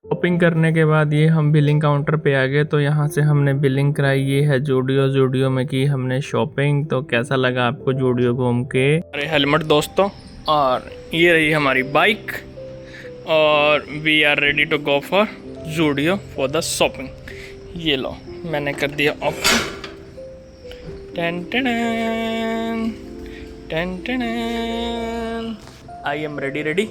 Shopping करने के बाद ये हम बिलिंग काउंटर पे आ गए, तो यहाँ से हमने बिलिंग कराई। ये है जूडियो में की हमने शॉपिंग। तो कैसा लगा आपको जूडियो घूम के? अरे हेलमेट दोस्तों, और ये रही हमारी बाइक, और we are ready to go for Zudio for the shopping. ये लो, मैंने कर दिया off. Ten ten ten ten, I am ready.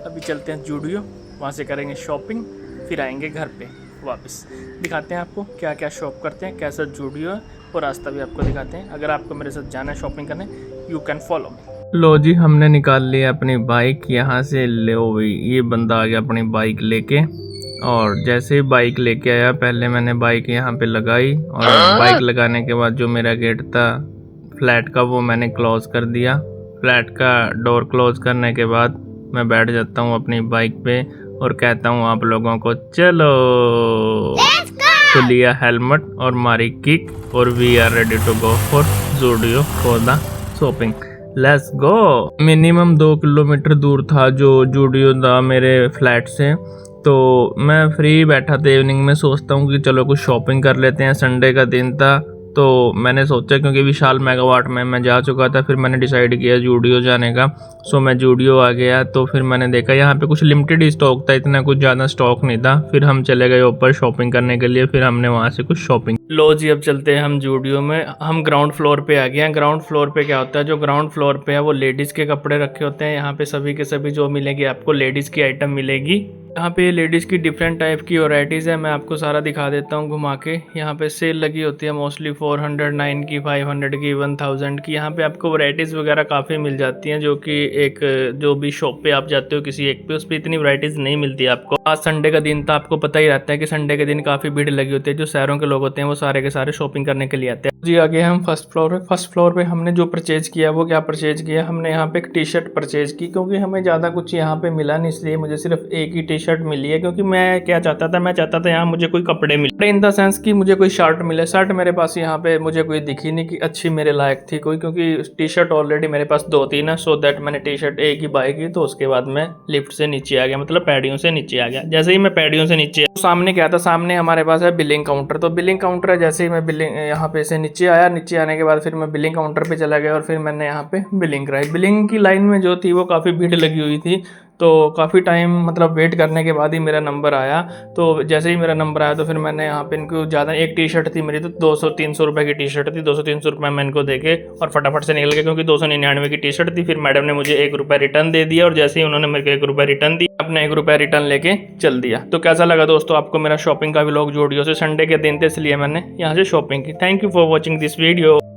अभी चलते हैं जूडियो, वहाँ से करेंगे शॉपिंग, फिर आएंगे घर पे वापस। दिखाते हैं आपको क्या क्या शॉप करते हैं, कैसा जूडियो है, और रास्ता भी आपको दिखाते हैं। अगर आपको मेरे साथ जाना है शॉपिंग करने, यू कैन फॉलो मी। लो जी, हमने निकाल लिया अपनी बाइक यहाँ से। लो भाई, ये बंदा आ गया अपनी बाइक लेके, और जैसे ही बाइक लेके आया, पहले मैंने बाइक यहाँ पे लगाई, और बाइक लगाने के बाद जो मेरा गेट था फ्लैट का, वो मैंने क्लोज कर दिया। फ्लैट का डोर क्लोज करने के बाद मैं बैठ जाता हूँ अपनी बाइक पे और कहता हूँ आप लोगों को चलो। तो लिया हेलमेट और मारी किक, और we are ready to go for Zudio for the shopping. Let's go. Minimum 2 kilometre दूर था जो जूडियो था मेरे फ्लैट से। तो मैं फ्री बैठा था इवनिंग में, सोचता हूँ कि चलो कुछ शॉपिंग कर लेते हैं। संडे का दिन था, तो मैंने सोचा, क्योंकि विशाल मेगावाट में मैं जा चुका था, फिर मैंने डिसाइड किया जूडियो जाने का। सो मैं जूडियो आ गया, तो फिर मैंने देखा यहाँ पे कुछ लिमिटेड ही स्टॉक था, इतना कुछ ज़्यादा स्टॉक नहीं था। फिर हम चले गए ऊपर शॉपिंग करने के लिए, फिर हमने वहाँ से कुछ शॉपिंग। लो जी, अब चलते हैं हम जूडियो में। हम ग्राउंड फ्लोर पे आ गए हैं। ग्राउंड फ्लोर पे क्या होता है, जो ग्राउंड फ्लोर पे है वो लेडीज़ के कपड़े रखे होते हैं। यहाँ पे सभी के सभी जो मिलेगी आपको लेडीज़ की आइटम मिलेगी। यहाँ पे लेडीज़ की डिफरेंट टाइप की वैरायटीज़ है, मैं आपको सारा दिखा देता हूँ घुमा के। यहाँ पे सेल लगी होती है मोस्टली 409 की, 500 की, 1000 की। यहाँ पे आपको वैरायटीज़ वगैरह काफ़ी मिल जाती हैं, जो कि एक जो भी शॉप पे आप जाते हो किसी एक पे, उस पर इतनी वैरायटीज़ नहीं मिलती है आपको। आज संडे का दिन था, आपको पता ही रहता है कि संडे के दिन काफ़ी भीड़ लगी होती है। जो शहरों के लोग होते हैं वो सारे के सारे शॉपिंग करने के लिए आते हैं। जी, आगे हम फर्स्ट फ्लोर पे। फर्स्ट फ्लोर पे हमने जो परचेज किया, वो क्या परचेज किया, हमने यहाँ पे एक टी शर्ट परचेज की, क्योंकि हमें ज़्यादा कुछ यहाँ पे मिला नहीं, इसलिए मुझे सिर्फ एक ही टी शर्ट मिली है। क्योंकि मैं क्या चाहता था, मैं चाहता था यहाँ मुझे कोई कपड़े मिले, इन द सेंस कि मुझे कोई शर्ट मिले। शर्ट मेरे पास यहाँ पे मुझे कोई दिखी नहीं कि अच्छी मेरे लायक थी कोई, क्योंकि टी शर्ट ऑलरेडी मेरे पास 2-3 है। सो दैट मैंने टी शर्ट एक ही बाय की। तो उसके बाद मैं लिफ्ट से नीचे आ गया, मतलब पैडियों से नीचे आ गया। जैसे ही मैं पैडियों से नीचे, तो सामने क्या था, सामने हमारे पास है बिलिंग काउंटर। तो बिलिंग काउंटर है, जैसे ही मैं बिलिंग यहाँ पे से नीचे आया, नीचे आने के बाद फिर मैं बिलिंग काउंटर पे चला गया, और फिर मैंने यहाँ पे बिलिंग कराई। बिलिंग की लाइन में जो थी वो काफ़ी भीड़ लगी हुई थी, तो काफ़ी टाइम मतलब वेट करने के बाद ही मेरा नंबर आया। तो जैसे ही मेरा नंबर आया, तो फिर मैंने यहाँ पे इनको ज़्यादा, एक टी शर्ट थी मेरी, तो 200-300 रुपये की टी शर्ट थी। 200-300 रुपये मैं इनको देके और फटाफट से निकल गया, क्योंकि 299 की टी शर्ट थी। फिर मैडम ने मुझे 1 रुपया रिटर्न दे दिया, और जैसे ही उन्होंने मेरे को 1 रुपया रिटर्न दिया, अपना 1 रुपया रिटर्न लेके चल दिया। तो कैसा लगा दोस्तों आपको मेरा शॉपिंग का व्लॉग जूडियो से? संडे के दिन थे इसलिए मैंने यहाँ से शॉपिंग की। Thank you for watching this video.